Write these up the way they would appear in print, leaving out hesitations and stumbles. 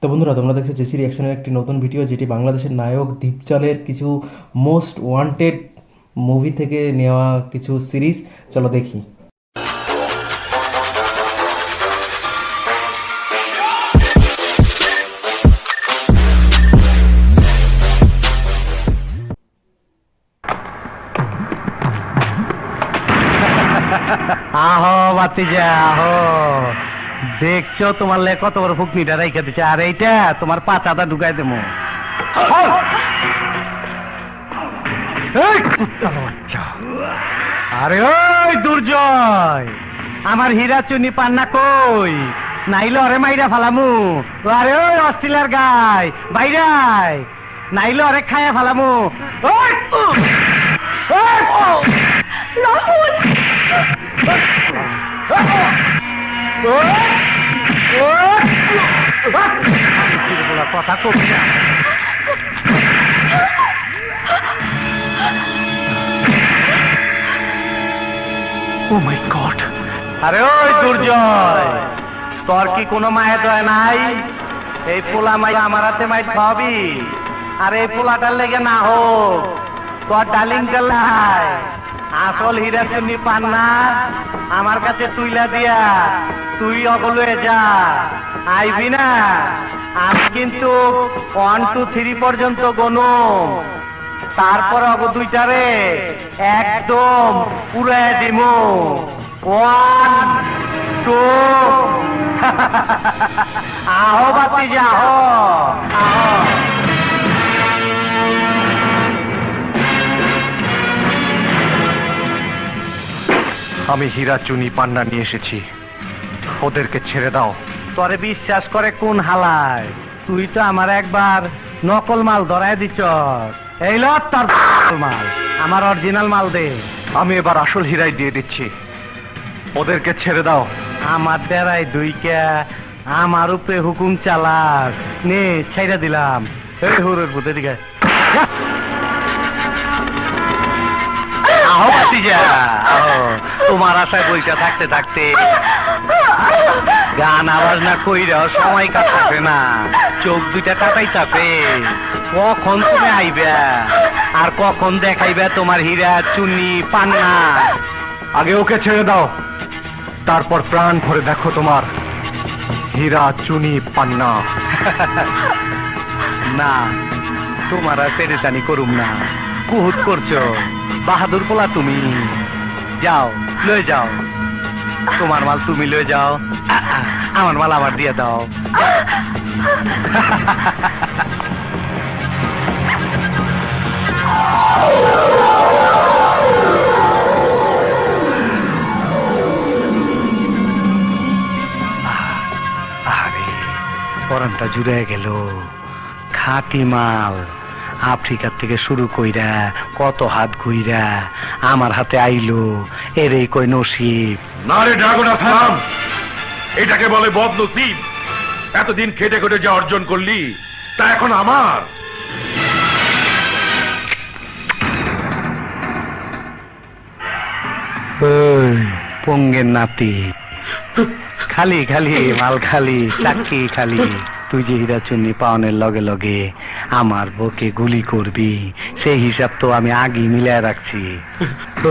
তো বন্ধুরা, তোমরা দেখছো জেসি রিয়াকশনের একটি নতুন ভিডিও, যেটি বাংলাদেশের নায়ক দীপজলের কিছু মোস্ট ওয়ান্টেড মুভি থেকে নেওয়া কিছু সিরিজ। চলো দেখি। আহো বাতিজা আহো, দেখছো তোমার লে কত বড় ফুকনিটা রাইখা দিচ্ছে, আর এইটা তোমার পাতাটা ঢুকাই দেবো। এই কুত্তার বাচ্চা! আরে ওই দুর্জয়, আমার হীরা চুনি পান্না কই? নাইলে অরে মাইরা ফালামু। আরে ওই অস্ট্রেলিয়ার গাই বাইরাই, নাইলে অরে খায়া ফালামু। ওই কথা কবি না। ও মাই গড! আরে ওই দুর্জয়, তোর কি কোনো মায়া দয়া নাই? এই পোলা মাই আমার হাতে মাইট খাওয়াবি? আর এই পোলাটার লেগে না হোক, তোর ডালিং গেলায় আসল হীরা চুন্নি পান্না আমার কাছে তুইলা দিয়া তুই অগলে যা, আইবি না? আমি কিন্তু 1 2 3 পর্যন্ত গনুম, তারপর অগ দুইটারে একদম পুরাই দিমু। 1 2 আহো বাতি যাও, আহো। আমি হীরা চুনি পান্না নিয়ে এসেছি, ওদেরকে ছেড়ে দাও। তোরে বিশ্বাস করে কোন হালায়? তুই তো আমার একবার নকল মাল ধরায় দিচ্ছ। এই ল তোর মাল, আমার অরিজিনাল মাল দে। আমি এবার আসল হীরাই দিয়ে দিচ্ছি, ওদেরকে ছেড়ে দাও। আমার ডেরাই দুইকা আমার উপরে হুকুম চালাস নে, ছেড়ে দিলাম। এই হুরের ভূতে দিকে আহো বাতিজা, আহো। তোমার আশায় বইসা থাকতে থাকতে গান আওয়াজ না কইরাও সময় কাটাবে না, চোখ দুইটা কাটাই চাপে। কখন তুমি আইবে আর কখন দেখাইবে তোমার হীরা চুনি পান্না? আগে ওকে ছেড়ে দাও, তারপর প্রাণ ভরে দেখো তোমার হীরা চুনি পান্না। না, তোমার আর পেরেশানি করুম না। কুহুত করছো, বাহাদুর পোলা তুমি। যাও, লয়ে যাও, তোমার মাল তুমি লয়ে যাও, আমার মাল আবার দিয়ে দাও। আরে পরানটা জুড়ে গেল। খাঁটি মাল আফ্রিকার থেকে শুরু কইরা কত হাত ঘুইরা আমার হাতে আইলো, এরে কই নসিব। না রে ড্রাগন আসলাম, এটাকে বলে বদনসিব। এতদিন খেটে খেটে যা অর্জন করলি তা এখন আমার। পঙ্গের নাতি, খালি খালি মাল খালি, চাকি খালি। তুই যে হীরা চুন্নি পাওনের লগে লগে আমার বুকে গুলি করবি, সেই হিসাব তো আমি আগে মিলাই রাখছি।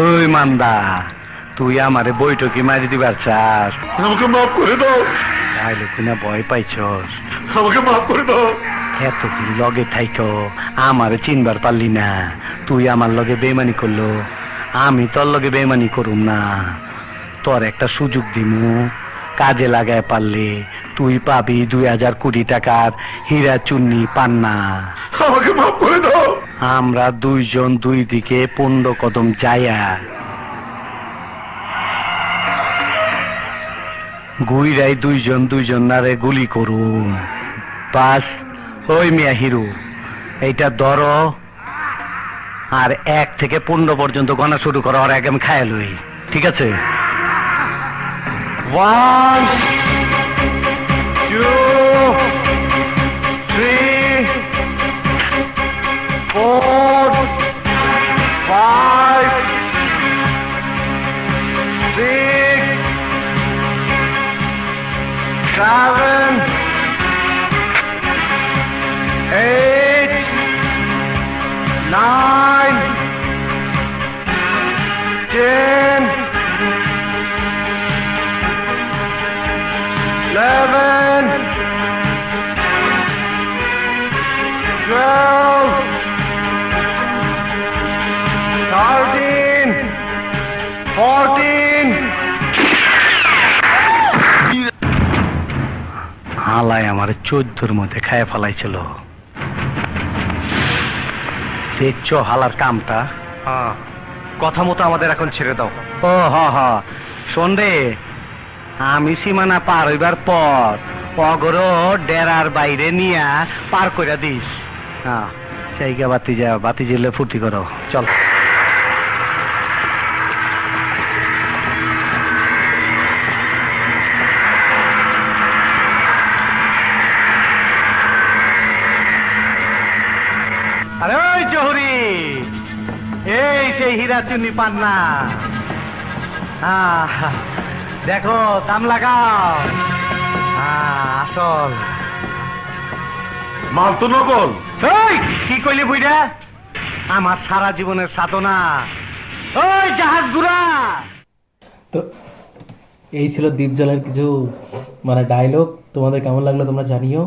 ওই মান্দা, তুই আমারে বৈঠকি মারি দিবার চাস? আমাকে মাফ করে দাও, তাইলে কিনা ভয় পাইছস? আমাকে মাফ করে দাও। এতদিন লগে থাইকো আমারে চিনবার পারলি না। তুই আমার লগে বেমানি করলো, আমি তোর লগে বেমানি করুম না। তোর একটা সুযোগ দিমু, কাজে লাগায় পারলে তুই পাবি 2000 কোটি টাকার হীরা চুন্নি পান্না। আমাকে মাফ করে দাও। আমরা দুইজন দুই দিকে 15 কদম যাইয়া গুইরাই দুইজন দুইজন নারে গুলি করুম। বাস, ওই মিয়া হিরো, এইটা ধরো আর 1 থেকে 15 পর্যন্ত গণা শুরু করো, আর আগে আমি খায়া লই, ঠিক আছে? 1 2 3 4 5 6 7 9 10 11 12 13 14 হালাই আমার 14-র মধ্যে খায় ফেলাইছিল। দেখছো হালার কামটা? হ্যাঁ, কথা মতো আমাদের এখন ছেড়ে দাও। ও হ শোন রে, আমি সীমানা পার হইবার পর অগর ডেরার বাইরে নিয়া পার কইরা দিস। হ্যাঁ, সেইগা বাতি জ্বলে ফুর্তি করো, চল। আরে ওই জহুরি, এই সেই হীরা চুনি পান্না। দেখো, দাম লাগাও। আসল মাল তো নকল। এই কি কইলি বুইরা? আমার সারা জীবনের সাধনা। ওই জাহাজ গুড়া। তো এই ছিল দ্বীপ জলের কিছু মানে ডায়লগ। তোমাদের কেমন লাগলো তোমরা জানিও।